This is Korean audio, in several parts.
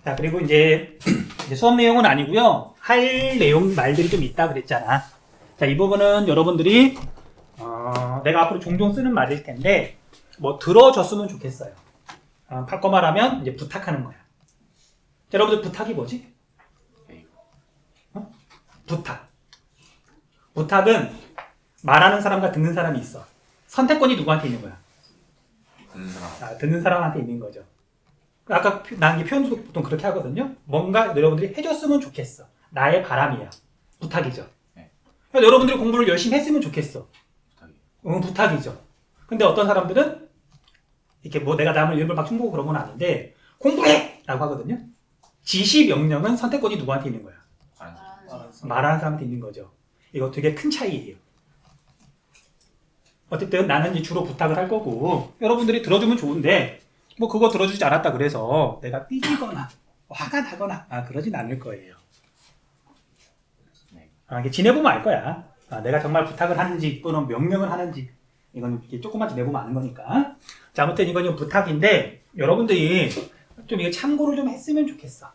자, 그리고 이제 수업 내용은 아니고요. 할 내용 말들이 좀 있다 그랬잖아. 자, 이 부분은 여러분들이 내가 앞으로 종종 쓰는 말일 텐데 뭐 들어줬으면 좋겠어요. 바꿔 말하면 이제 부탁하는 거야. 자, 여러분들 부탁이 뭐지? 부탁. 부탁은 말하는 사람과 듣는 사람이 있어. 선택권이 누구한테 있는 거야? 듣는 사람. 듣는 사람한테 있는 거죠. 아까 난 이 표현도 보통 그렇게 하거든요. 뭔가 여러분들이 해줬으면 좋겠어. 나의 바람이야. 부탁이죠. 네. 그러니까 여러분들이 공부를 열심히 했으면 좋겠어. 부탁이죠. 근데 어떤 사람들은 이렇게 뭐 내가 남을 일부러 막 충고하고 그런 건 아닌데 공부해! 라고 하거든요. 지시 명령은 선택권이 누구한테 있는 거야? 말하는 사람한테 있는 거죠. 이거 되게 큰 차이예요. 어쨌든 나는 이제 주로 부탁을 할 거고 여러분들이 들어주면 좋은데 뭐 그거 들어주지 않았다 그래서 내가 삐지거나 화가 나거나 그러진 않을 거예요. 이게 지내보면 알 거야. 내가 정말 부탁을 하는지 또는 명령을 하는지 이건 이렇게 조금만 지내보면 아는 거니까. 자, 아무튼 이건 좀 부탁인데 여러분들이 좀 이거 참고를 좀 했으면 좋겠어.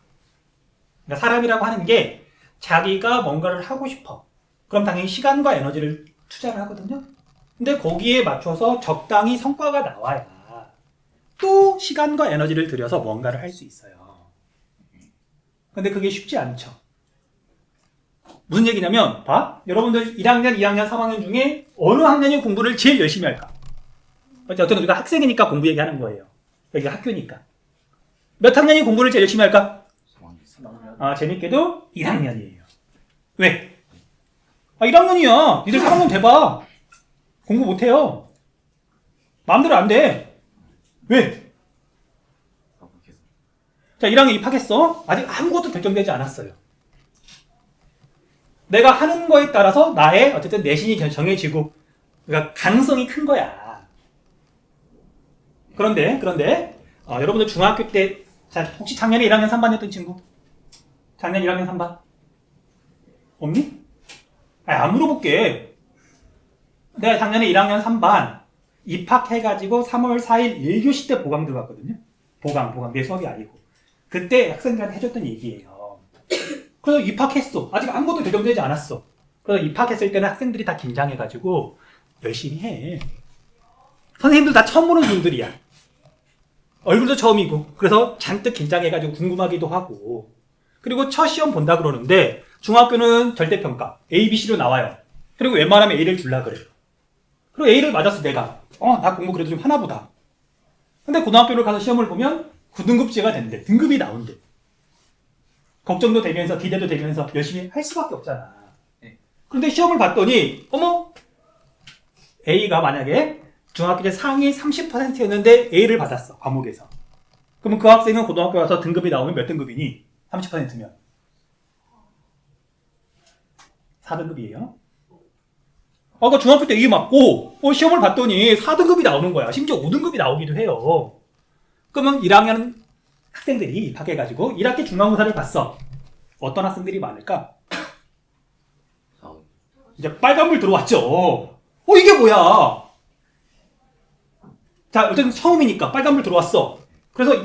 그러니까 사람이라고 하는 게 자기가 뭔가를 하고 싶어. 그럼 당연히 시간과 에너지를 투자를 하거든요. 근데 거기에 맞춰서 적당히 성과가 나와야 또 시간과 에너지를 들여서 뭔가를 할 수 있어요. 근데 그게 쉽지 않죠. 무슨 얘기냐면 봐. 여러분들 1학년, 2학년, 3학년 중에 어느 학년이 공부를 제일 열심히 할까? 어쨌든 우리가 학생이니까 공부 얘기하는 거예요. 여기가 학교니까. 몇 학년이 공부를 제일 열심히 할까? 재밌게도 1학년이에요. 왜? 1학년이야. 니들 3학년 돼봐. 공부 못해요. 마음대로 안 돼. 왜? 자, 1학년 입학했어. 아직 아무것도 결정되지 않았어요. 내가 하는 거에 따라서 나의 어쨌든 내신이 정해지고, 그러니까 가능성이 큰 거야. 그런데, 여러분들 중학교 때, 자, 혹시 작년에 1학년 3반이었던 친구? 작년 1학년 3반? 없니? 안 물어볼게. 내가 작년에 1학년 3반 입학해가지고 3월 4일 1교시 때 보강 들어갔거든요. 보강. 내 수업이 아니고. 그때 학생들한테 해줬던 얘기예요. 그래서 입학했어. 아직 아무것도 결정되지 않았어. 그래서 입학했을 때는 학생들이 다 긴장해가지고 열심히 해. 선생님들 다 처음 보는 분들이야. 얼굴도 처음이고. 그래서 잔뜩 긴장해가지고 궁금하기도 하고. 그리고 첫 시험 본다 그러는데 중학교는 절대평가 A, B, C로 나와요. 그리고 웬만하면 A를 줄라 그래. 그리고 A를 맞았어 내가. 나 공부 그래도 좀 하나 보다. 근데 고등학교를 가서 시험을 보면 9등급제가 된대. 등급이 나온대. 걱정도 되면서 기대도 되면서 열심히 할 수밖에 없잖아. 그런데 시험을 봤더니 어머 A가 만약에 중학교 때 상위 30%였는데 A를 받았어. 과목에서. 그러면 그 학생은 고등학교 가서 등급이 나오면 몇 등급이니? 30%면 4등급이에요. 아까 중학교 때 A 맞고 시험을 봤더니 4등급이 나오는 거야. 심지어 5등급이 나오기도 해요. 그러면 1학년 학생들이 입학해가지고 1학기 중간고사를 봤어. 어떤 학생들이 많을까? 이제 빨간불 들어왔죠. 이게 뭐야? 자, 어쨌든 처음이니까 빨간불 들어왔어. 그래서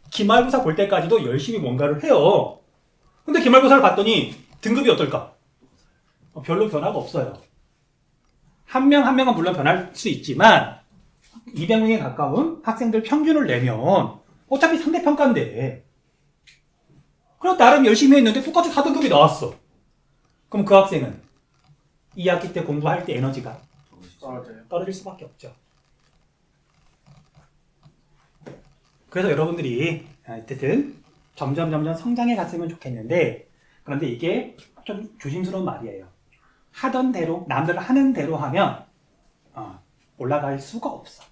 기말고사 볼 때까지도 열심히 뭔가를 해요. 근데 기말고사를 봤더니 등급이 어떨까? 별로 변화가 없어요. 한 명 한 명은 물론 변할 수 있지만 200명에 가까운 학생들 평균을 내면 어차피 상대평가인데 그래서 나름 열심히 했는데 똑같이 4등급이 나왔어. 그럼 그 학생은 2학기 때 공부할 때 에너지가 떨어질 수밖에 없죠. 그래서 여러분들이 어쨌든 점점 성장해 갔으면 좋겠는데 그런데 이게 좀 조심스러운 말이에요. 하던 대로 남들 하는 대로 하면 올라갈 수가 없어.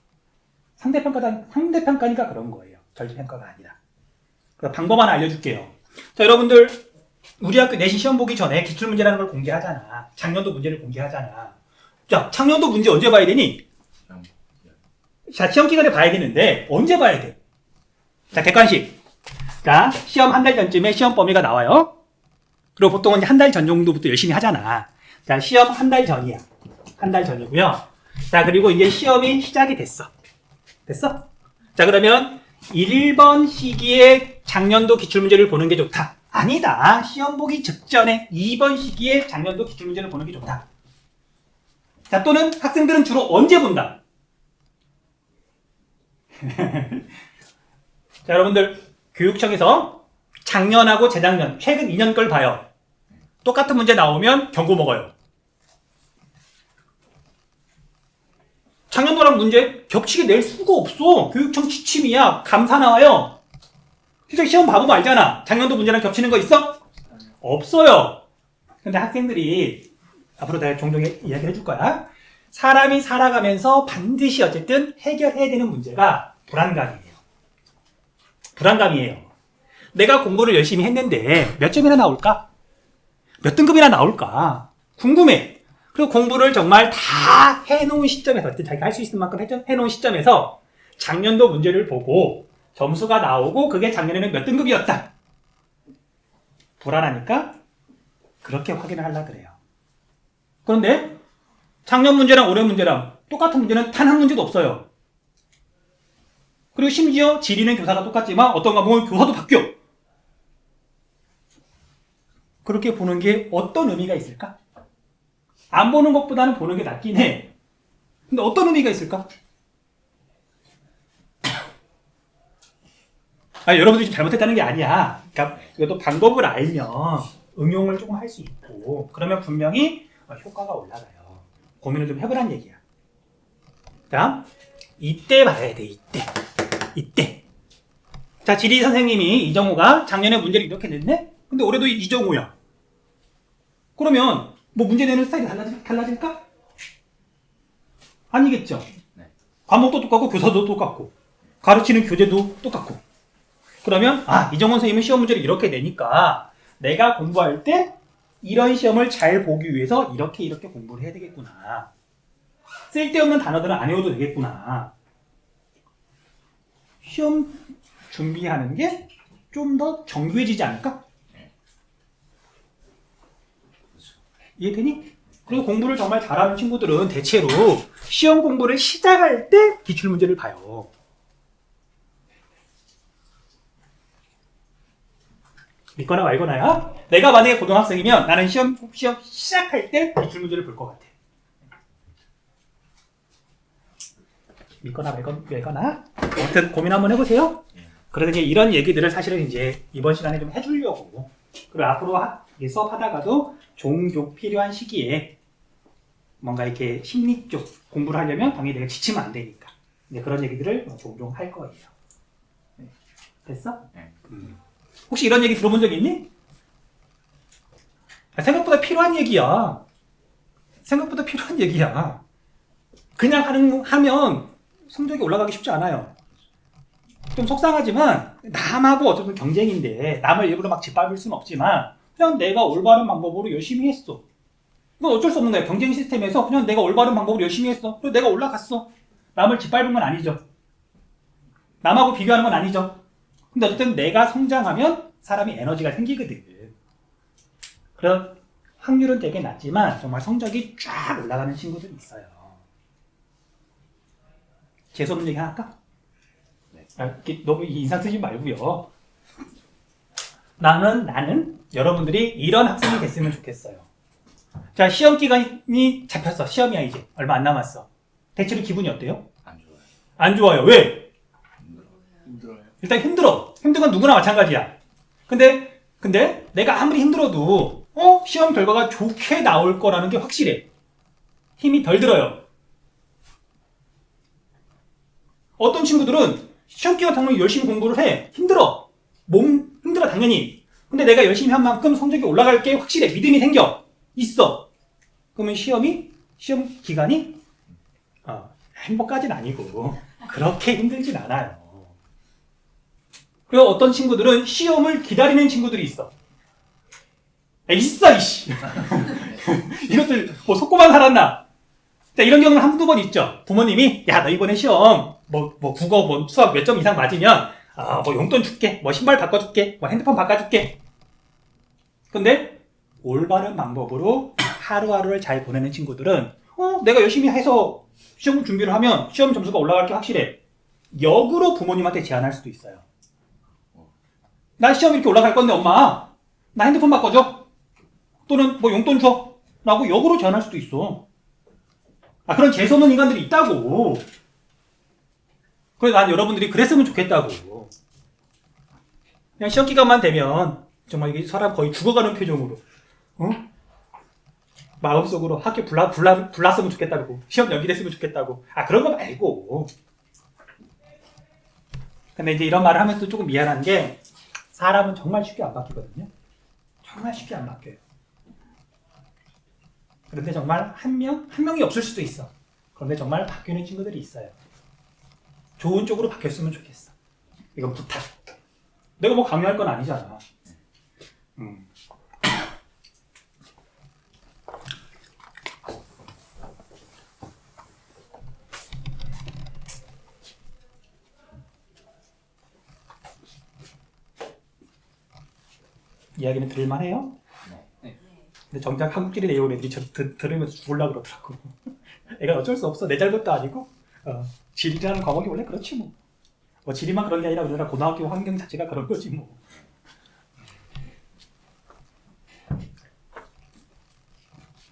상대평가니까 그런 거예요. 절대평가가 아니라. 그래서 방법 하나 알려줄게요. 자, 여러분들 우리 학교 내신 시험 보기 전에 기출문제라는 걸 공개하잖아. 작년도 문제를 공개하잖아. 자, 작년도 문제 언제 봐야 되니? 자, 시험 기간에 봐야 되는데 언제 봐야 돼? 자, 객관식. 자, 시험 한 달 전쯤에 시험 범위가 나와요. 그리고 보통은 한 달 전 정도부터 열심히 하잖아. 자, 시험 한 달 전이야. 한 달 전이고요. 자, 그리고 이제 시험이 시작이 됐어. 됐어? 자, 그러면 1번 시기에 작년도 기출문제를 보는 게 좋다. 아니다. 시험 보기 직전에 이번 시기에 작년도 기출문제를 보는 게 좋다. 자, 또는 학생들은 주로 언제 본다? 자, 여러분들 교육청에서 작년하고 재작년, 최근 2년 걸 봐요. 똑같은 문제 나오면 경고 먹어요. 작년도랑 문제 겹치게 낼 수가 없어. 교육청 지침이야. 감사 나와요. 실제 시험 봐보면 알잖아. 작년도 문제랑 겹치는 거 있어? 없어요. 근데 학생들이 앞으로 내가 종종 이야기 해줄 거야. 사람이 살아가면서 반드시 어쨌든 해결해야 되는 문제가 불안감이에요. 불안감이에요. 내가 공부를 열심히 했는데 몇 점이나 나올까? 몇 등급이나 나올까? 궁금해. 그리고 공부를 정말 다 해놓은 시점에서, 자기가 할 수 있을 만큼 해놓은 시점에서 작년도 문제를 보고 점수가 나오고 그게 작년에는 몇 등급이었다. 불안하니까 그렇게 확인을 하려고 그래요. 그런데 작년 문제랑 올해 문제랑 똑같은 문제는 단 한 문제도 없어요. 그리고 심지어 지리는 교사가 똑같지만 어떤 과목은 교사도 바뀌어. 그렇게 보는 게 어떤 의미가 있을까? 안 보는 것보다는 보는 게 낫긴 해. 근데 어떤 의미가 있을까? 여러분들이 좀 잘못했다는 게 아니야. 그러니까 이것도 방법을 알면 응용을 조금 할 수 있고 그러면 분명히 효과가 올라가요. 고민을 좀 해보란 얘기야. 다음, 이때 봐야 돼. 이때. 자, 지리 선생님이 이정호가 작년에 문제를 이렇게 냈네? 근데 올해도 이정호야. 그러면 뭐 문제 내는 스타일이 달라질까? 아니겠죠. 네. 과목도 똑같고 교사도 똑같고 가르치는 교재도 똑같고. 그러면 이정호 선생님은 시험 문제를 이렇게 내니까 내가 공부할 때 이런 시험을 잘 보기 위해서 이렇게 공부를 해야 되겠구나. 쓸데없는 단어들은 안 외워도 되겠구나. 시험 준비하는 게 좀 더 정교해지지 않을까? 이해되니? 그리고 공부를 정말 잘하는 친구들은 대체로 시험 공부를 시작할 때 기출문제를 봐요. 믿거나 말거나야. 내가 만약에 고등학생이면 나는 시험 시작할 때 기출문제를 볼 것 같아. 믿거나 말거나. 아무튼 고민 한번 해보세요. 그래서 이제 이런 얘기들을 사실은 이제 이번 시간에 좀 해주려고. 그리고 앞으로 수업하다가도 종교 필요한 시기에 뭔가 이렇게 심리 쪽 공부를 하려면 당연히 내가 지치면 안 되니까. 이제 그런 얘기들을 종종 할 거예요. 됐어? 네. 혹시 이런 얘기 들어본 적 있니? 생각보다 필요한 얘기야. 생각보다 필요한 얘기야. 그냥 하면 성적이 올라가기 쉽지 않아요. 좀 속상하지만 남하고 어쨌든 경쟁인데 남을 일부러 막 짓밟을 수는 없지만 그냥 내가 올바른 방법으로 열심히 했어. 이건 어쩔 수 없는 거야. 경쟁 시스템에서 그냥 내가 올바른 방법으로 열심히 했어. 그리고 내가 올라갔어. 남을 짓밟은 건 아니죠. 남하고 비교하는 건 아니죠. 근데 어쨌든 내가 성장하면 사람이 에너지가 생기거든. 그런 확률은 되게 낮지만 정말 성적이 쫙 올라가는 친구들이 있어요. 재수없는 얘기 하나 할까? 너무 인상 쓰지 말고요. 나는 여러분들이 이런 학생이 됐으면 좋겠어요. 자, 시험 기간이 잡혔어. 시험이야 이제. 얼마 안 남았어. 대체로 기분이 어때요? 안 좋아요. 안 좋아요. 왜? 힘들어요. 일단 힘들어. 힘든 건 누구나 마찬가지야. 근데 내가 아무리 힘들어도 시험 결과가 좋게 나올 거라는 게 확실해. 힘이 덜 들어요. 어떤 친구들은 시험 기간 당연히 열심히 공부를 해. 힘들어. 몸 힘들어 당연히. 근데 내가 열심히 한 만큼 성적이 올라갈 게 확실해. 믿음이 생겨. 있어. 그러면 시험 기간이 행복까지는 아니고 그렇게 힘들진 않아요. 그리고 어떤 친구들은 시험을 기다리는 친구들이 있어. 있어 이씨. 이것들 뭐 속고만 살았나? 자, 이런 경우는 한두 번 있죠. 부모님이 야, 너 이번에 시험 뭐 국어 뭐 수학 몇 점 이상 맞으면 뭐 용돈 줄게. 뭐 신발 바꿔줄게. 뭐 핸드폰 바꿔줄게. 근데 올바른 방법으로 하루하루를 잘 보내는 친구들은 내가 열심히 해서 시험 준비를 하면 시험 점수가 올라갈 게 확실해. 역으로 부모님한테 제안할 수도 있어요. 나 시험 이렇게 올라갈 건데 엄마 나 핸드폰 바꿔줘. 또는 뭐 용돈 줘. 라고 역으로 제안할 수도 있어. 그런 재수없는 인간들이 있다고. 그래서 난 여러분들이 그랬으면 좋겠다고. 그냥 시험 기간만 되면 정말 이게 사람 거의 죽어가는 표정으로 마음속으로 학교 불났으면 좋겠다고. 시험 연기됐으면 좋겠다고. 그런 거 말고. 근데 이제 이런 말을 하면서 조금 미안한 게 사람은 정말 쉽게 안 바뀌거든요. 정말 쉽게 안 바뀌어요. 그런데 정말 한 명이 없을 수도 있어. 그런데 정말 바뀌는 친구들이 있어요. 좋은 쪽으로 바뀌었으면 좋겠어. 이건 부탁. 내가 뭐 강요할 건 아니잖아. 이야기는 들을만해요? 네. 근데 정작 한국끼리 내려온 애들이 들으면서 죽으려고 그러더라고. 애가 어쩔 수 없어. 내 잘못도 아니고. 지리라는 과목이 원래 그렇지 뭐. 지리만 그런 게 아니라 우리나라 고등학교 환경 자체가 그런 거지 뭐.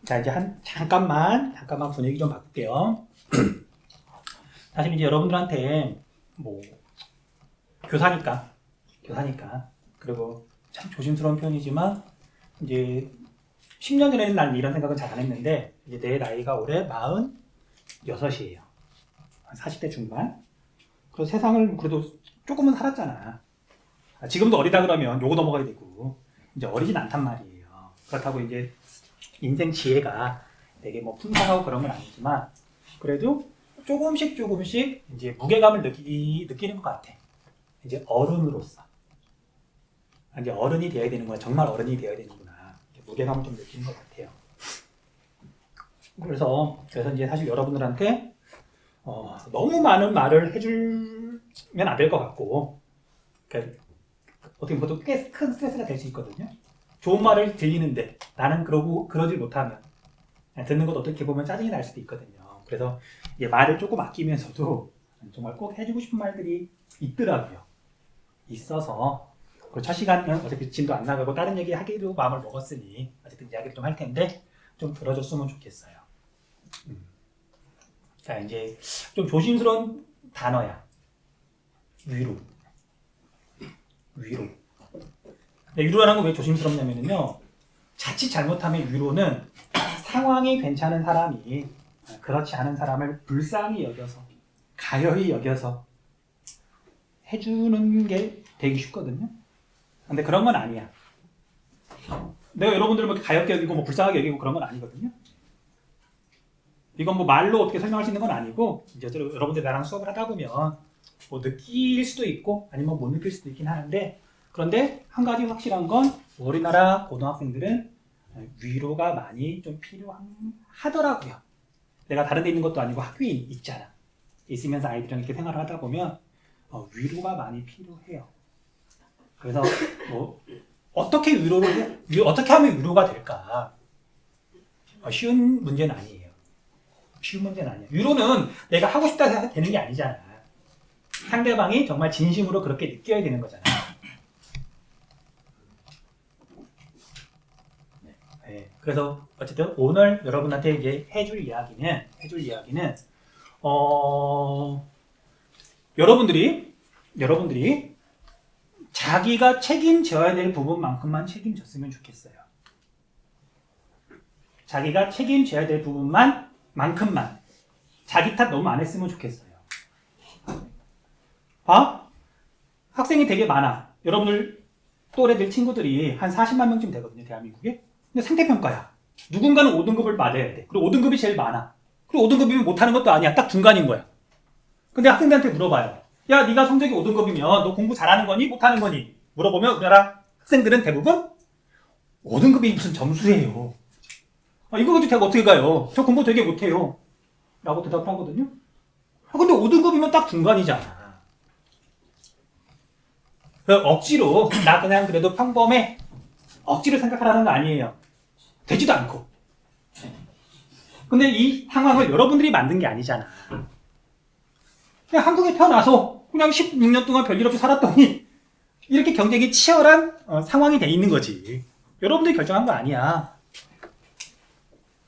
자, 이제 잠깐만 분위기 좀 바꿀게요. 사실 이제 여러분들한테 뭐 교사니까 그리고 참 조심스러운 표현이지만 이제 10년 전에는 난 이런 생각은 잘 안 했는데 이제 내 나이가 올해 46이에요. 40대 중반. 그래서 세상을 그래도 조금은 살았잖아. 지금도 어리다 그러면 요거 넘어가야 되고 이제 어리진 않단 말이에요. 그렇다고 이제 인생 지혜가 되게 뭐 풍성하고 그런 건 아니지만 그래도 조금씩 이제 무게감을 느끼는 것 같아. 이제 어른으로서. 이제 어른이 되어야 되는구나. 정말 어른이 되어야 되는구나. 무게감을 좀 느끼는 것 같아요. 그래서 이제 사실 여러분들한테 너무 많은 말을 해주면 안 될 것 같고, 그러니까 어떻게 보면 꽤 큰 스트레스가 될 수 있거든요. 좋은 말을 들리는데 나는 그러질 못하면 듣는 것도 어떻게 보면 짜증이 날 수도 있거든요. 그래서 이제 말을 조금 아끼면서도 정말 꼭 해주고 싶은 말들이 있더라고요. 있어서 첫 시간은 어차피 진도 안 나가고 다른 얘기 하기로 마음을 먹었으니 어쨌든 이야기를 좀 할 텐데 좀 들어줬으면 좋겠어요. 자, 이제 좀 조심스러운 단어야. 위로. 위로라는 건 왜 조심스럽냐면요. 자칫 잘못하면 위로는 상황이 괜찮은 사람이 그렇지 않은 사람을 불쌍히 여겨서 가여이 여겨서 해주는 게 되기 쉽거든요. 근데 그런 건 아니야. 내가 여러분들을 뭐 가엽게 여기고 뭐 불쌍하게 여기고 그런 건 아니거든요. 이건 뭐 말로 어떻게 설명할 수 있는 건 아니고 이제 여러분들 나랑 수업을 하다 보면 뭐 느낄 수도 있고 아니면 못 느낄 수도 있긴 하는데 그런데 한 가지 확실한 건 우리나라 고등학생들은 위로가 많이 좀 필요하더라고요. 내가 다른 데 있는 것도 아니고 학교에 있잖아. 있으면서 아이들이랑 이렇게 생활을 하다 보면 위로가 많이 필요해요. 그래서 뭐 어떻게 하면 위로가 될까? 쉬운 문제는 아니에요. 위로는 내가 하고 싶다 해서 되는 게 아니잖아. 상대방이 정말 진심으로 그렇게 느껴야 되는 거잖아. 네. 그래서 어쨌든 오늘 여러분한테 이제 해줄 이야기는 여러분들이 자기가 책임져야 될 부분만큼만 책임졌으면 좋겠어요. 자기가 책임져야 될 부분만큼만 자기 탓 너무 안 했으면 좋겠어요. 학생이 되게 많아. 여러분들 또래들 친구들이 한 40만 명쯤 되거든요, 대한민국에. 근데 상대평가야. 누군가는 5등급을 맞아야 돼. 그리고 5등급이 제일 많아. 그리고 5등급이면 못하는 것도 아니야. 딱 중간인 거야. 근데 학생들한테 물어봐요. 야, 네가 성적이 5등급이면 너 공부 잘하는 거니? 못하는 거니? 물어보면 우리나라 학생들은 대부분 5등급이 무슨 점수예요. 이거 가지고 제가 어떻게 가요? 저 공부 되게 못해요. 라고 대답을 하거든요. 근데 5등급이면 딱 중간이잖아. 억지로 나 그냥 그래도 평범해. 억지로 생각하라는 거 아니에요. 되지도 않고. 근데 이 상황을 여러분들이 만든 게 아니잖아. 그냥 한국에 태어나서 그냥 16년 동안 별일 없이 살았더니 이렇게 경쟁이 치열한 상황이 돼 있는 거지. 여러분들이 결정한 거 아니야.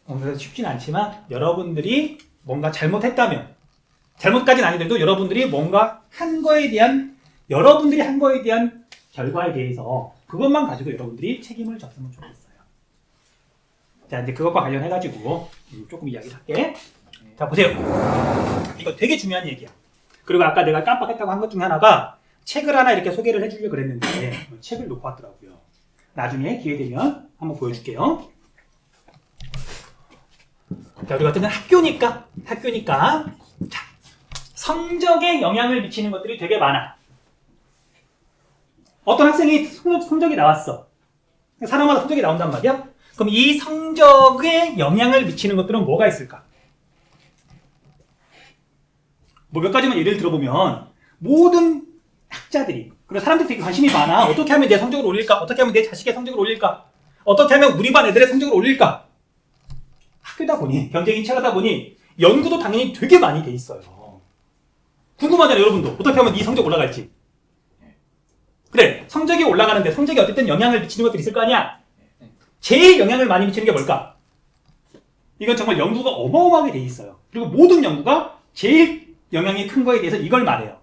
그래서 쉽진 않지만 여러분들이 뭔가 잘못했다면, 잘못까지는 아니더라도 여러분들이 뭔가 한 거에 대한, 여러분들이 한 거에 대한 결과에 대해서 그것만 가지고 여러분들이 책임을 졌으면 좋겠어요. 자, 이제 그것과 관련해가지고 조금 이야기를 할게. 자, 보세요. 이거 되게 중요한 얘기야. 그리고 아까 내가 깜빡했다고 한 것 중에 하나가 책을 하나 이렇게 소개를 해주려고 그랬는데 책을 놓고 왔더라고요. 나중에 기회 되면 한번 보여줄게요. 자, 우리 같은 학교니까 자, 성적에 영향을 미치는 것들이 되게 많아. 어떤 학생이 성적이 나왔어. 사람마다 성적이 나온단 말이야. 그럼 이 성적에 영향을 미치는 것들은 뭐가 있을까? 뭐 몇 가지만 예를 들어보면 모든 학자들이, 그리고 사람들이 되게 관심이 많아. 어떻게 하면 내 성적을 올릴까? 어떻게 하면 내 자식의 성적을 올릴까? 어떻게 하면 우리 반 애들의 성적을 올릴까? 학교다 보니, 경쟁이 치열하다 보니 연구도 당연히 되게 많이 돼 있어요. 궁금하잖아요, 여러분도. 어떻게 하면 네 성적 올라갈지. 그래, 성적이 올라가는데 성적이 어쨌든 영향을 미치는 것들이 있을 거 아니야? 제일 영향을 많이 미치는 게 뭘까? 이건 정말 연구가 어마어마하게 돼 있어요. 그리고 모든 연구가 제일 영향이 큰 거에 대해서 이걸 말해요.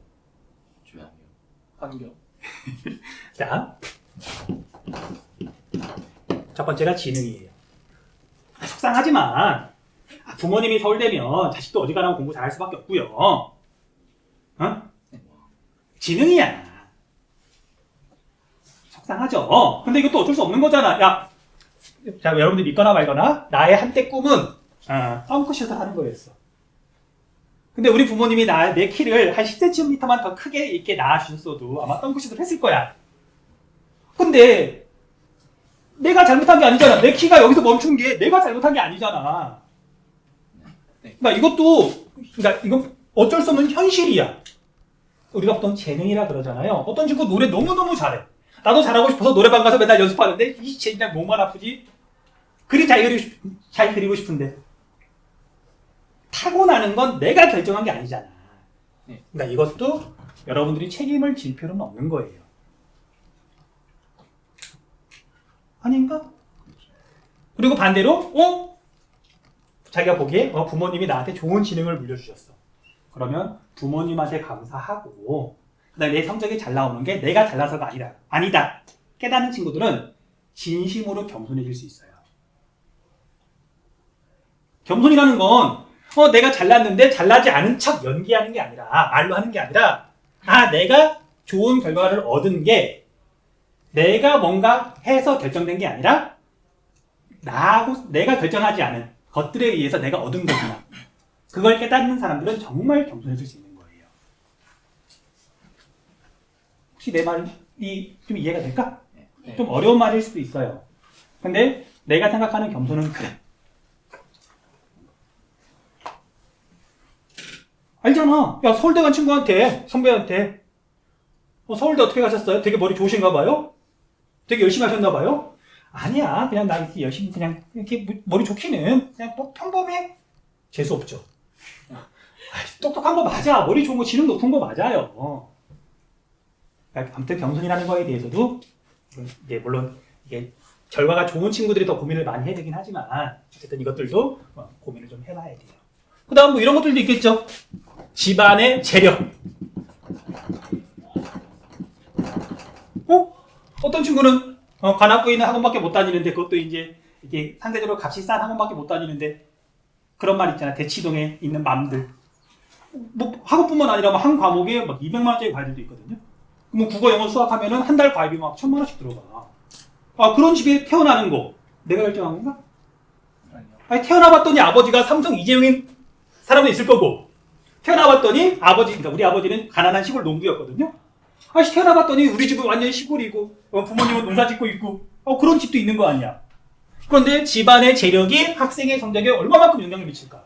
환경. 자, 첫 번째가 지능이에요. 속상하지만 부모님이 서울대면 자식도 어지간하면 공부 잘할 수밖에 없고요. 어? 지능이야. 속상하죠. 근데 이것도 어쩔 수 없는 거잖아. 야, 자, 여러분들 믿거나 말거나 나의 한때 꿈은 덩크슛을 하는 거였어. 근데 우리 부모님이 내 키를 한 10cm만 더 크게 이렇게 낳아주셨어도 아마 덩크슛을 했을 거야. 근데 내가 잘못한 게 아니잖아. 내 키가 여기서 멈춘 게 내가 잘못한 게 아니잖아. 그러니까 이건 어쩔 수 없는 현실이야. 우리가 보통 재능이라 그러잖아요. 어떤 친구 노래 너무너무 잘해. 나도 잘하고 싶어서 노래방 가서 맨날 연습하는데 이 쟤냥 몸만 아프지. 그림 잘 그리고 싶은데 타고나는 건 내가 결정한 게 아니잖아. 그러니까 이것도 여러분들이 책임을 질 필요는 없는 거예요. 아닌가? 그리고 반대로 자기가 보기에 부모님이 나한테 좋은 지능을 물려주셨어. 그러면 부모님한테 감사하고 그다음에 내 성적이 잘 나오는 게 내가 잘나서가 아니다 깨닫는 친구들은 진심으로 겸손해질 수 있어요. 겸손이라는 건 내가 잘났는데 잘나지 않은 척 연기하는 게 아니라, 말로 하는 게 아니라, 내가 좋은 결과를 얻은 게 내가 뭔가 해서 결정된 게 아니라 나하고 내가 결정하지 않은 것들에 의해서 내가 얻은 거구나. 그걸 깨닫는 사람들은 정말 겸손해질 수 있는 거예요. 혹시 내 말이 좀 이해가 될까? 좀 어려운 말일 수도 있어요. 근데 내가 생각하는 겸손은 그래. 알잖아. 야, 서울대 간 친구한테, 선배한테 서울대 어떻게 가셨어요? 되게 머리 좋으신가 봐요? 되게 열심히 하셨나 봐요? 아니야. 그냥 나 이렇게 열심히 그냥 이렇게 머리 좋기는 그냥 평범해. 재수 없죠. 똑똑한 거 맞아. 머리 좋은 거, 지능 높은 거 맞아요. 아무튼 겸손이라는 거에 대해서도 이제 물론 이게 결과가 좋은 친구들이 더 고민을 많이 해야 되긴 하지만 어쨌든 이것들도 고민을 좀 해봐야 돼요. 그 다음 뭐 이런 것들도 있겠죠. 집안의 재력. 어떤 친구는 관악구에 있는 학원밖에 못 다니는데 그것도 이제 이게 상대적으로 값이 싼 학원밖에 못 다니는데 그런 말 있잖아. 대치동에 있는 맘들. 뭐 학원뿐만 아니라 한 과목에 막 200만 원짜리 과외들도 있거든요. 뭐 국어, 영어, 수학 하면은 한 달 과외비 막 1000만 원씩 들어가. 그런 집에 태어나는 거 내가 결정한 건가? 아니, 태어나봤더니 아버지가 삼성 이재용인 사람도 있을 거고, 태어나봤더니 그러니까 우리 아버지는 가난한 시골 농부였거든요. 태어나봤더니 우리 집은 완전히 시골이고 부모님은 농사 짓고 있고 그런 집도 있는 거 아니야. 그런데 집안의 재력이 학생의 성적에 얼마만큼 영향을 미칠까?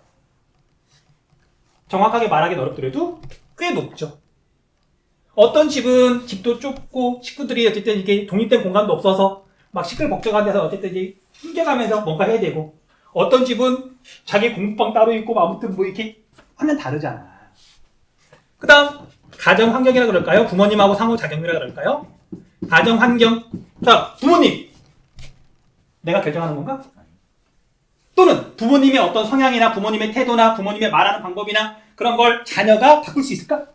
정확하게 말하기는 어렵더라도 꽤 높죠. 어떤 집은 집도 좁고 식구들이 어쨌든 이게 독립된 공간도 없어서 막 시끌벅적한 데서 어쨌든 이제 힘겨가면서 뭔가 해야 되고, 어떤 집은 자기 공부방 따로 있고 아무튼 뭐 이렇게 하면 다르잖아. 그 다음 가정 환경이라 그럴까요? 부모님하고 상호작용이라 그럴까요? 가정 환경. 자, 부모님. 내가 결정하는 건가? 또는 부모님의 어떤 성향이나 부모님의 태도나 부모님의 말하는 방법이나 그런 걸 자녀가 바꿀 수 있을까?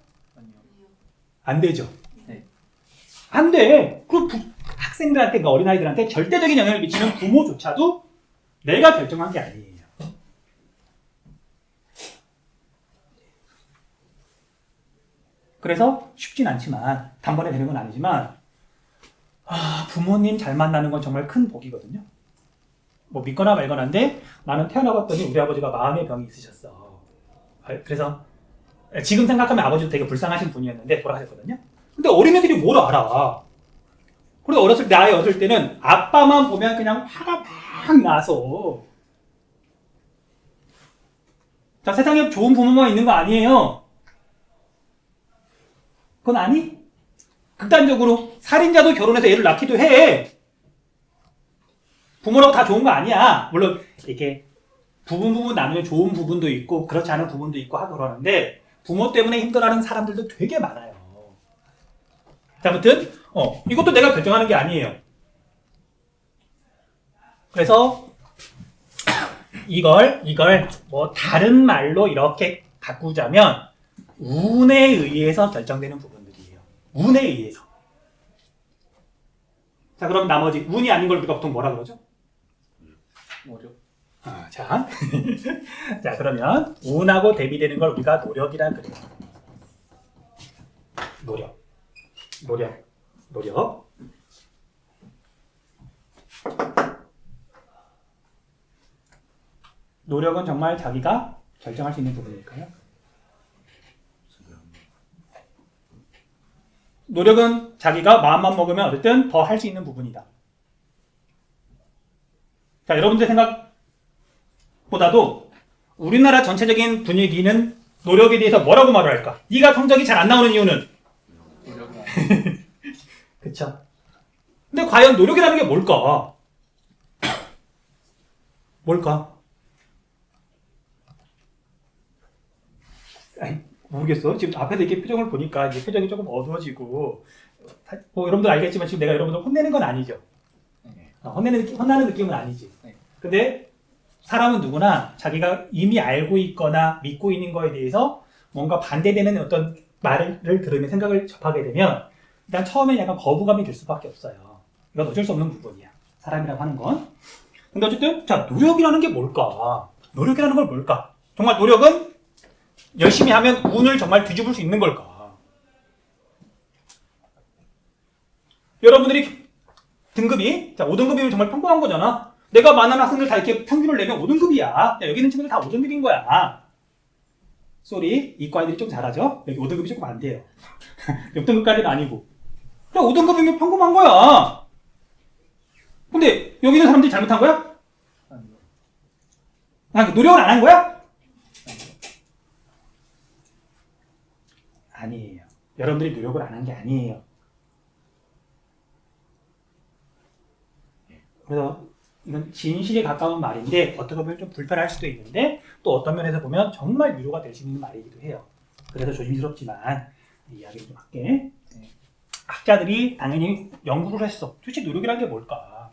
안 되죠. 네. 안 돼. 그 학생들한테, 그러니까 어린아이들한테 절대적인 영향을 미치는 부모조차도 내가 결정한 게 아니에요. 그래서 쉽진 않지만, 단번에 되는 건 아니지만, 부모님 잘 만나는 건 정말 큰 복이거든요. 뭐 믿거나 말거나인데 나는 태어나봤더니 우리 아버지가 마음의 병이 있으셨어. 그래서 지금 생각하면 아버지도 되게 불쌍하신 분이었는데 돌아가셨거든요. 근데 어린애들이 뭘 알아? 그래서 나이 어릴 때는 아빠만 보면 그냥 화가 막 나서. 자, 세상에 좋은 부모만 있는 거 아니에요. 그건 아니? 극단적으로 살인자도 결혼해서 애를 낳기도 해. 부모라고 다 좋은 거 아니야. 물론 이렇게 부분 나누면 좋은 부분도 있고 그렇지 않은 부분도 있고 하고 그러는데 부모 때문에 힘들어하는 사람들도 되게 많아요. 자, 아무튼 이것도 내가 결정하는 게 아니에요. 그래서 이걸 뭐 다른 말로 이렇게 바꾸자면 운에 의해서 결정되는 부분들이에요. 운에 의해서. 자, 그럼 나머지 운이 아닌 걸 우리가 보통 뭐라 그러죠? 노력. 자, 자, 그러면 운하고 대비되는 걸 우리가 노력이라 그래요. 노력. 노력은 정말 자기가 결정할 수 있는 부분일까요? 노력은 자기가 마음만 먹으면 어쨌든 더 할 수 있는 부분이다. 자, 여러분들 생각보다도 우리나라 전체적인 분위기는 노력에 대해서 뭐라고 말을 할까? 네가 성적이 잘 안 나오는 이유는? 노력이 그쵸? 근데 과연 노력이라는 게 뭘까? 아니, 모르겠어. 지금 앞에서 이렇게 표정을 보니까 이제 표정이 조금 어두워지고 뭐 여러분들 알겠지만 지금 내가 여러분들 혼내는 건 아니죠. 혼나는 느낌은 아니지. 네. 근데 사람은 누구나 자기가 이미 알고 있거나 믿고 있는 거에 대해서 뭔가 반대되는 어떤 말을 들으면 생각을 접하게 되면 일단 처음에 약간 거부감이 들 수밖에 없어요. 이건 어쩔 수 없는 부분이야. 사람이라고 하는 건. 근데 어쨌든 자, 노력이라는 게 뭘까? 노력이라는 걸 뭘까? 정말 노력은 열심히 하면 운을 정말 뒤집을 수 있는 걸까? 여러분들이 등급이, 자, 5등급이면 정말 평범한 거잖아. 내가 많은 학생들 다 이렇게 평균을 내면 5등급이야. 야, 여기 있는 친구들 다 5등급인 거야. 쏘리, 이과 애들이 좀 잘하죠? 여기 5등급이 조금 안 돼요. 6등급까지는 아니고. 야, 5등급이면 평범한 거야. 근데 여기 있는 사람들이 잘못한 거야? 노력을 안 한 거야? 아니에요. 여러분들이 노력을 안 한 게 아니에요. 그래서 이건 진실에 가까운 말인데 어떻게 보면 좀 불편할 수도 있는데 또 어떤 면에서 보면 정말 위로가 될 수 있는 말이기도 해요. 그래서 조심스럽지만 이야기를 좀 할게. 학자들이 당연히 연구를 했어. 도대체 노력이라는 게 뭘까?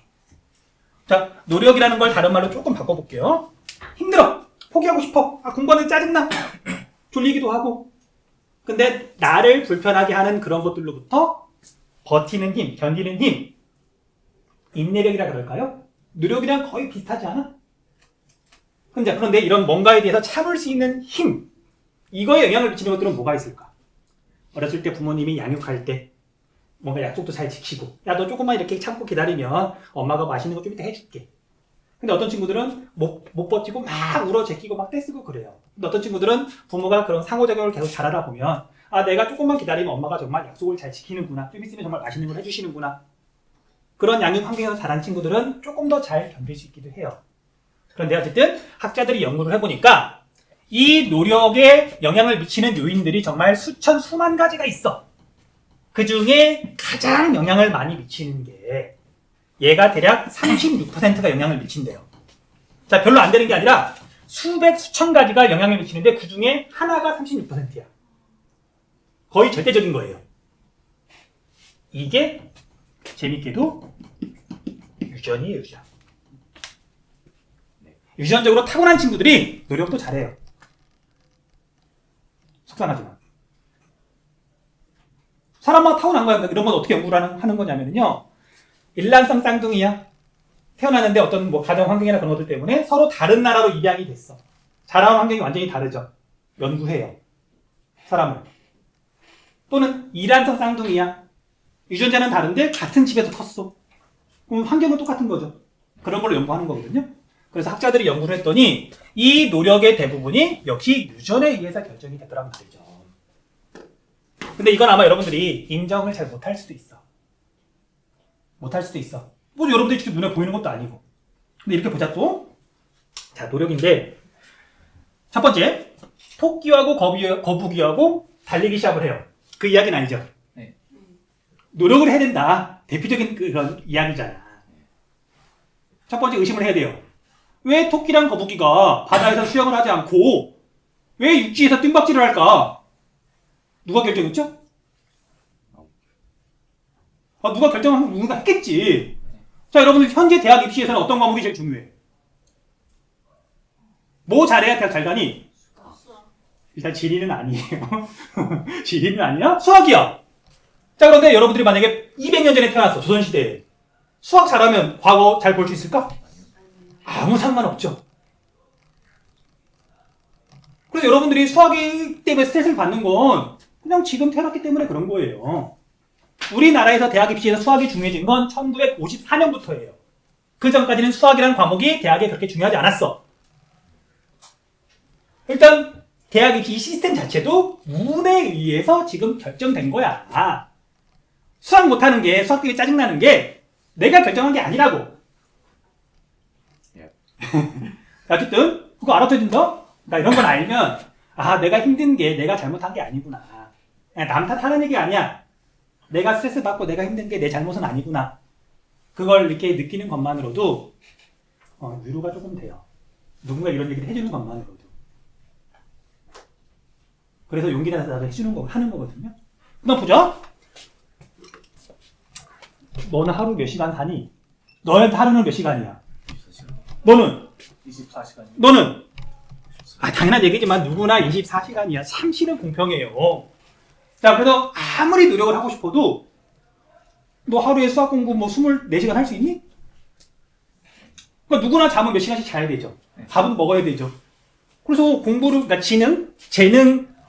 자, 노력이라는 걸 다른 말로 조금 바꿔볼게요. 힘들어. 포기하고 싶어. 공부하는 짜증나. 졸리기도 하고. 근데 나를 불편하게 하는 그런 것들로부터 버티는 힘, 견디는 힘, 인내력이라 그럴까요? 노력이랑 거의 비슷하지 않아? 그런데 이런 뭔가에 대해서 참을 수 있는 힘, 이거에 영향을 미치는 것들은 뭐가 있을까? 어렸을 때 부모님이 양육할 때 뭔가 약속도 잘 지키고, 야, 너 조금만 이렇게 참고 기다리면 엄마가 맛있는 거 좀 이따 해줄게. 근데 어떤 친구들은 못 버티고 막 울어 제끼고 막 떼쓰고 그래요. 근데 어떤 친구들은 부모가 그런 상호작용을 계속 잘하다 보면 내가 조금만 기다리면 엄마가 정말 약속을 잘 지키는구나. 좀 있으면 정말 맛있는 걸 해주시는구나. 그런 양육 환경에서 자란 친구들은 조금 더 잘 견딜 수 있기도 해요. 그런데 어쨌든 학자들이 연구를 해보니까 이 노력에 영향을 미치는 요인들이 정말 수만 가지가 있어. 그 중에 가장 영향을 많이 미치는 게 얘가 대략 36%가 영향을 미친대요. 자, 별로 안 되는 게 아니라 수천 가지가 영향을 미치는데 그 중에 하나가 36%야. 거의 절대적인 거예요. 이게 재밌게도 유전이에요, 유전. 유전적으로 타고난 친구들이 노력도 잘해요. 속상하지만. 사람마다 타고난 거야. 이런 건 어떻게 연구를 하는 거냐면요. 일란성 쌍둥이야. 태어났는데 어떤 뭐 가정 환경이나 그런 것들 때문에 서로 다른 나라로 입양이 됐어. 자라온 환경이 완전히 다르죠. 연구해요. 사람을. 또는 이란성 쌍둥이야. 유전자는 다른데 같은 집에서 컸어. 그럼 환경은 똑같은 거죠. 그런 걸로 연구하는 거거든요. 그래서 학자들이 연구를 했더니 이 노력의 대부분이 역시 유전에 의해서 결정이 되더란 말이죠. 근데 이건 아마 여러분들이 인정을 잘 못할 수도 있어. 못할 수도 있어. 뭐 여러분들이 직접 눈에 보이는 것도 아니고. 근데 이렇게 보자 또. 자, 노력인데 첫 번째, 토끼하고 거북이하고 달리기 시합을 해요. 그 이야기는 아니죠. 네. 노력을 해야 된다. 대표적인 그런 이야기잖아. 첫 번째 의심을 해야 돼요. 왜 토끼랑 거북이가 바다에서 수영을 하지 않고 왜 육지에서 뜀박질을 할까? 누가 결정했죠? 누가 결정하면 누군가 했겠지. 자, 여러분들 현재 대학 입시에서는 어떤 과목이 제일 중요해? 뭐 잘해야 대학 잘 가니? 일단 지리는 아니에요. 지리는 아니야? 수학이야. 자, 그런데 여러분들이 만약에 200년 전에 태어났어. 조선시대에. 수학 잘하면 과거 잘 볼 수 있을까? 아무 상관없죠. 그래서 여러분들이 수학이 때문에 스트레스를 받는 건 그냥 지금 태어났기 때문에 그런 거예요. 우리나라에서 대학 입시에서 수학이 중요해진 건 1954년부터예요. 그 전까지는 수학이라는 과목이 대학에 그렇게 중요하지 않았어. 일단 대학 입시 시스템 자체도 운에 의해서 지금 결정된 거야. 수학 못하는 게, 수학 때문에 짜증나는 게 내가 결정한 게 아니라고. 어쨌든 그거 알아둬야 된다? 나 이런 건 알면 내가 힘든 게 내가 잘못한 게 아니구나. 남 탓하는 얘기 아니야. 내가 스트레스 받고 내가 힘든 게 내 잘못은 아니구나. 그걸 이렇게 느끼는 것만으로도 위로가 조금 돼요. 누군가 이런 얘기를 해주는 것만으로도. 그래서 용기 내서 나도 해주는 거 하는 거거든요. 그다음 보자. 너는 하루 몇 시간 사니? 너의 하루는 몇 시간이야? 너는? 24시간. 너는? 당연한 얘기지만 누구나 24시간이야. 상시는 공평해요. 자, 그래서 아무리 노력을 하고 싶어도 너 하루에 수학 공부 24시간 할 수 있니? 그러니까 누구나 잠은 몇 시간씩 자야 되죠. 밥은 먹어야 되죠. 그래서 공부를, 그러니까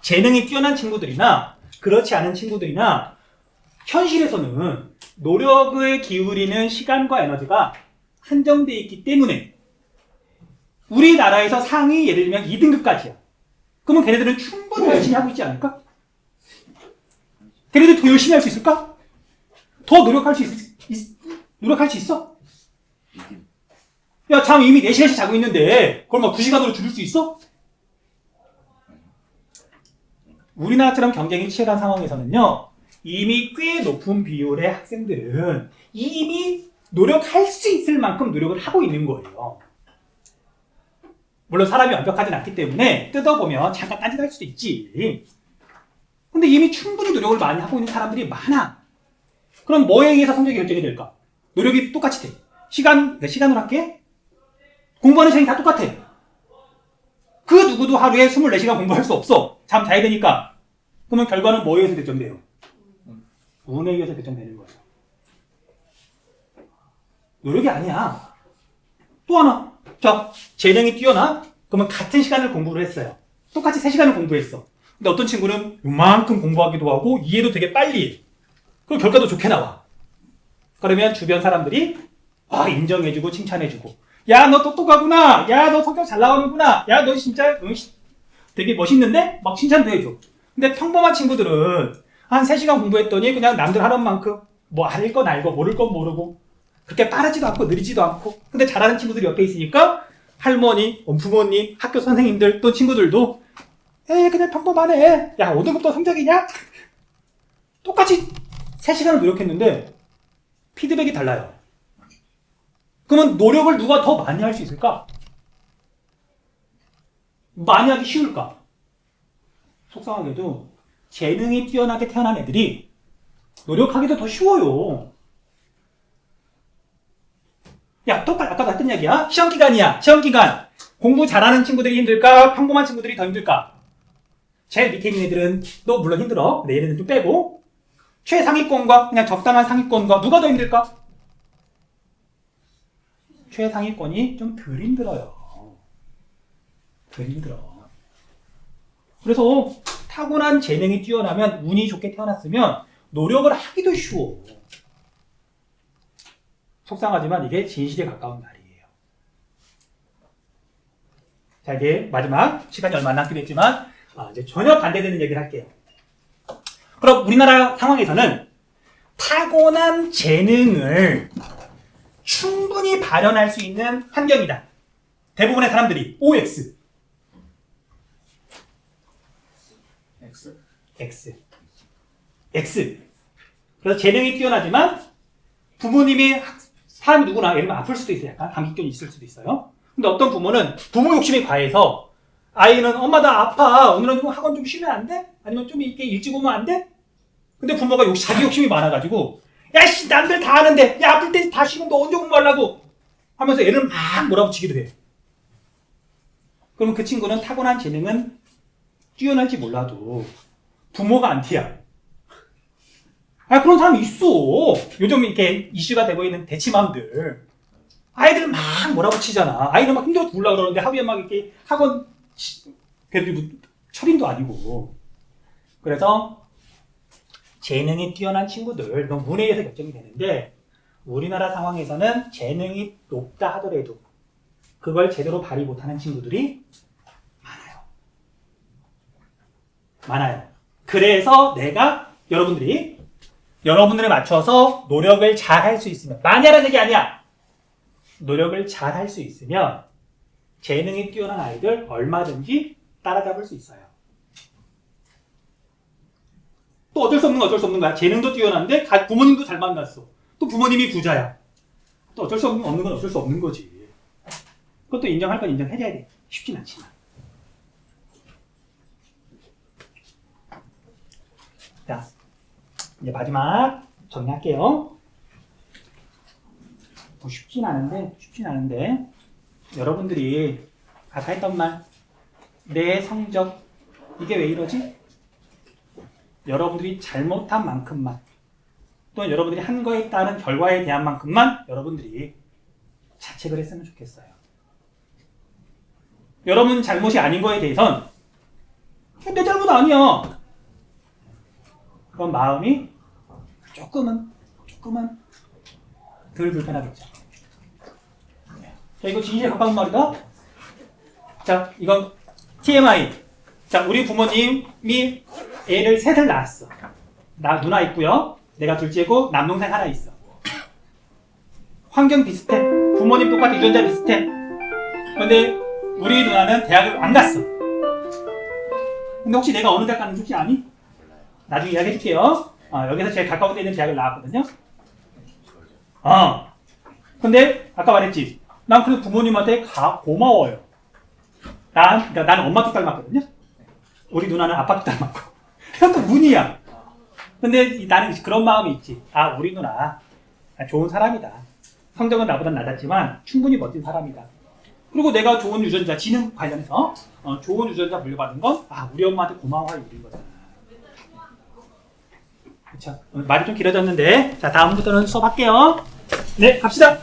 재능이 뛰어난 친구들이나 그렇지 않은 친구들이나 현실에서는 노력을 기울이는 시간과 에너지가 한정되어 있기 때문에 우리나라에서 상위 예를 들면 2등급까지야. 그러면 걔네들은 충분히 열심히 하고 있지 않을까? 걔네들 더 열심히 할 수 있을까? 더 노력할 수 노력할 수 있어? 야, 잠 이미 4시간씩 자고 있는데 그걸 막 2시간으로 줄일 수 있어? 우리나라처럼 경쟁이 치열한 상황에서는요, 이미 꽤 높은 비율의 학생들은 이미 노력할 수 있을 만큼 노력을 하고 있는 거예요. 물론 사람이 완벽하진 않기 때문에 뜯어보면 잠깐 딴짓할 수도 있지. 근데 이미 충분히 노력을 많이 하고 있는 사람들이 많아. 그럼 뭐에 의해서 성적이 결정이 될까? 노력이 똑같이 돼. 시간으로 할게. 공부하는 시간이 다 똑같아. 그 누구도 하루에 24시간 공부할 수 없어. 잠 자야 되니까. 그러면 결과는 뭐에 의해서 결정돼요? 운에 의해서 결정되는 거예요. 노력이 아니야. 또 하나. 자, 재능이 뛰어나? 그러면 같은 시간을 공부를 했어요. 똑같이 3시간을 공부했어. 근데 어떤 친구는 이만큼 공부하기도 하고 이해도 되게 빨리 해. 그럼 결과도 좋게 나와. 그러면 주변 사람들이 인정해주고 칭찬해주고, 야, 너 똑똑하구나. 야, 너 성격 잘 나오는구나. 야, 너 진짜 되게 멋있는데? 막 칭찬도 해줘. 근데 평범한 친구들은 한 3시간 공부했더니 그냥 남들 하는 만큼 뭐 알 건 알고 모를 건 모르고 그렇게 빠르지도 않고 느리지도 않고, 근데 잘하는 친구들이 옆에 있으니까 할머니, 부모님, 학교 선생님들 또 친구들도 그냥 평범하네. 야, 5등급도 성적이냐? 똑같이 3시간을 노력했는데 피드백이 달라요. 그러면 노력을 누가 더 많이 할 수 있을까? 많이 하기 쉬울까? 속상하게도 재능이 뛰어나게 태어난 애들이 노력하기도 더 쉬워요. 야, 똑같이 아까도 했던 얘기야. 시험 기간이야. 시험 기간. 공부 잘하는 친구들이 힘들까? 평범한 친구들이 더 힘들까? 제일 밑에 있는 애들은 또 물론 힘들어. 근데 얘네는 좀 빼고. 최상위권과 그냥 적당한 상위권과 누가 더 힘들까? 최상위권이 좀 덜 힘들어요. 덜 힘들어. 그래서 타고난 재능이 뛰어나면 운이 좋게 태어났으면 노력을 하기도 쉬워. 속상하지만 이게 진실에 가까운 말이에요. 자, 이제 마지막 시간이 얼마 안 남기도 했지만 이제 전혀 반대되는 얘기를 할게요. 그럼 우리나라 상황에서는 타고난 재능을 충분히 발현할 수 있는 환경이다. 대부분의 사람들이 OX. X. 그래서 재능이 뛰어나지만 부모님이 사람이 누구나 예를 들면 아플 수도 있어요. 약간 감기병이 있을 수도 있어요. 근데 어떤 부모는 부모 욕심이 과해서 아이는 엄마 나 아파. 오늘은 좀 학원 좀 쉬면 안 돼? 아니면 좀 이렇게 일찍 오면 안 돼? 근데 부모가 자기 욕심이 많아가지고 야씨 남들 다 하는데 야 아플 때 다 쉬면 너 언제 공부하려고 하면서 애를 막 몰아붙이기도 해. 그러면 그 친구는 타고난 재능은 뛰어날지 몰라도 부모가 안티야. 그런 사람이 있어. 요즘 이렇게 이슈가 되고 있는 대치맘들. 아이들 막 몰아붙이잖아. 아이들 막 힘들어 죽으려고 그러는데 하루에 막 이렇게 학원 그래도 철인도 아니고. 그래서 재능이 뛰어난 친구들, 운에 의해서 결정이 되는데 우리나라 상황에서는 재능이 높다 하더라도 그걸 제대로 발휘 못하는 친구들이 많아요. 그래서 내가 여러분들에 맞춰서 노력을 잘 할 수 있으면 마냐라는 얘기 아니야. 노력을 잘 할 수 있으면 재능이 뛰어난 아이들 얼마든지 따라잡을 수 있어요. 또 어쩔 수 없는 거야. 재능도 뛰어난데 부모님도 잘 만났어. 또 부모님이 부자야. 또 어쩔 수 없는 건 어쩔 수 없는 거지. 그것도 인정할 건 인정해줘야 돼. 쉽진 않지만. 자, 이제 마지막 정리할게요. 쉽진 않은데 여러분들이 아까 했던 말 내 성적 이게 왜 이러지? 여러분들이 잘못한 만큼만 또는 여러분들이 한 거에 따른 결과에 대한 만큼만 여러분들이 자책을 했으면 좋겠어요. 여러분 잘못이 아닌 거에 대해선 내 잘못 아니야. 그런 마음이 조금은 덜 불편하겠죠. 자, 이거 진실에 가까운 말이다. 자, 이건 TMI. 자, 우리 부모님이 애를 셋을 낳았어. 나 누나 있고요. 내가 둘째고 남동생 하나 있어. 환경 비슷해. 부모님 똑같아. 유전자 비슷해. 그런데 우리 누나는 대학을 안 갔어. 근데 혹시 내가 어느 대학 가는지 혹시 아니? 나중에 이야기 해줄게요. 여기서 제일 가까운 데 있는 대학을 나왔거든요. 근데 아까 말했지. 난 그래도 부모님한테 고마워요. 그러니까 나는 엄마 쪽 닮았거든요. 우리 누나는 아빠 쪽 닮았고. 그것도 운이야. 근데 나는 그런 마음이 있지. 우리 누나 좋은 사람이다. 성적은 나보단 낮았지만 충분히 멋진 사람이다. 그리고 내가 좋은 유전자, 지능 관련해서 좋은 유전자 물려받은 건 우리 엄마한테 고마워할 일인 거잖아. 그쵸? 말이 좀 길어졌는데 자, 다음부터는 수업할게요. 네, 갑시다.